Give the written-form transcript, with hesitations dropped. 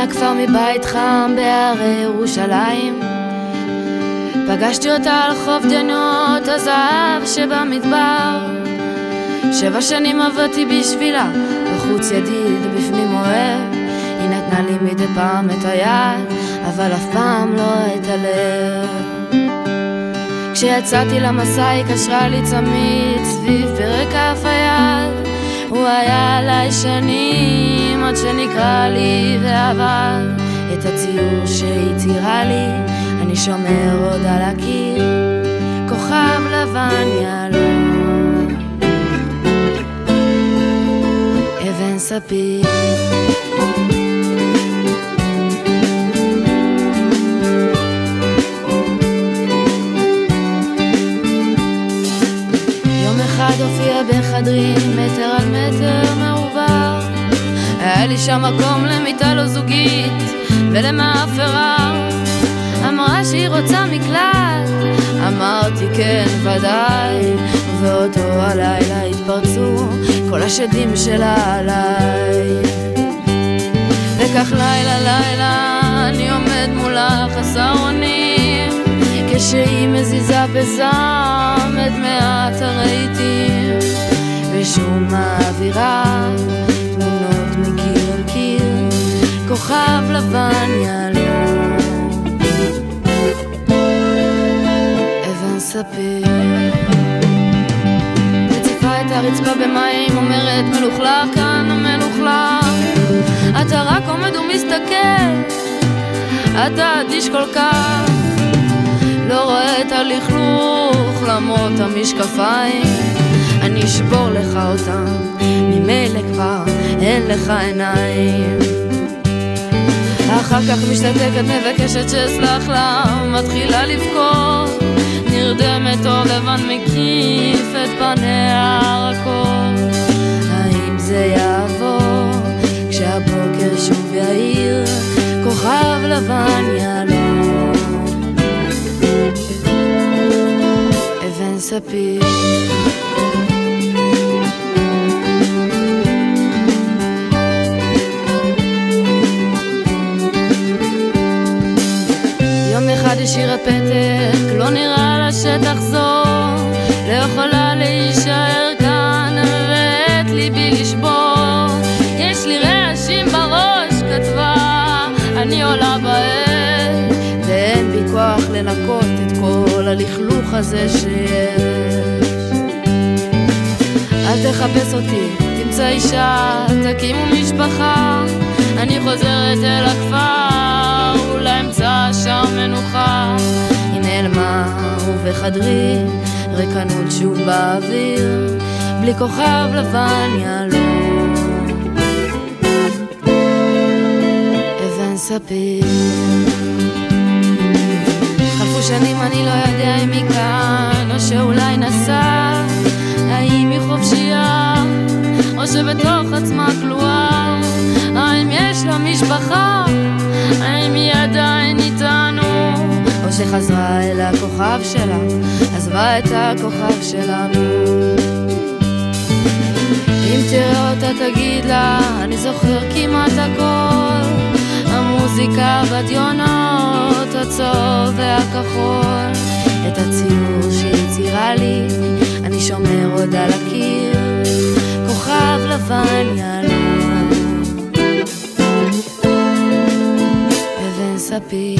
מהכפר מבית חם בהרי ירושלים, פגשתי אותה על חוף דנות הזהב שבמדבר. 7 שנים עבדתי בשבילה, בחוץ ידיד בפנים אוהב. היא נתנה לי מדי פעם את היד, אבל אף פעם לא את הלב. כשיצאתי למסע היא קשרה לי צמיד סביב פרק כף היד. הוא היה עליי שנים עד שנקרא לי ועבד. את הציור שהיא צירה לי אני שומר עוד על הקיר, כוכב לבן יעלום, אבן ספיר. יום אחד הופיע בחדרי מטר על מטר מרובע, היה לי שם מקום למיטה לא זוגית ולמאפרה. אמרה שהיא רוצה מקלט, אמרתי כן ודאי, ובאותו הלילה התפרצו כל השדים שלה עליי. וכך לילה לילה אני עומד מולה חסר אונים, כשהיא מזיזה בזעם את מעט הרהיטים, ושום האווירה תמונות מקיר אל קיר, כוכב לבן יעלום, אבן ספיר. מציפה את הרצפה במים, אומרת מלוכלך כאן מלוכלך, אתה רק עומד ומסתכל, אתה אדיש כל כך, לא רואה את הלכלוך למרות המשקפיים, אני אשבור לך אותם, ממילא כבר אין לך עיניים. אחר כך משתתקת מבקשת שאסלח לה, מתחילה לבכות, נרדמת אור לבן מקיף את פניה הרכות. האם זה יעבור כשהבוקר שוב יאיר, כוכב לבן יעלום, אבן ספיר. יום אחד השאירה פתק, לא נראה לה שתחזור, לא יכולה להישאר כאן ואת ליבי לשבור. יש לי רעשים בראש, כתבה, אני עולה בעת, ואין בי כוח לנקות את כל הלכלוך הזה שיש. אל תחפש אותי, תמצא אישה, תקימו משפחה, אני חוזרת אל הכפר, אולי אמצא שם מנוחה. היא נעלמה ובחדרי ריקנות שוב באוויר, בלי כוכב לבן יעלום, אבן ספיר. חלפו שנים אני לא יודע אם היא כאן או שאולי נסע, האם היא חופשייה או שבתוך עצמה כלואה, האם יש לה משפחה, האם היא עדיין איתנו, או שחזרה אל הכוכב שלה, עזבה את הכוכב שלנו. אם תראה אותה תגיד לה, אני זוכר כמעט הכל, המוזיקה בדיונות, הצהוב והכחול, את הציור שהיא צירה לי אני שומר עוד על הקיר, כוכב לבן יעלום, אבן ספיר.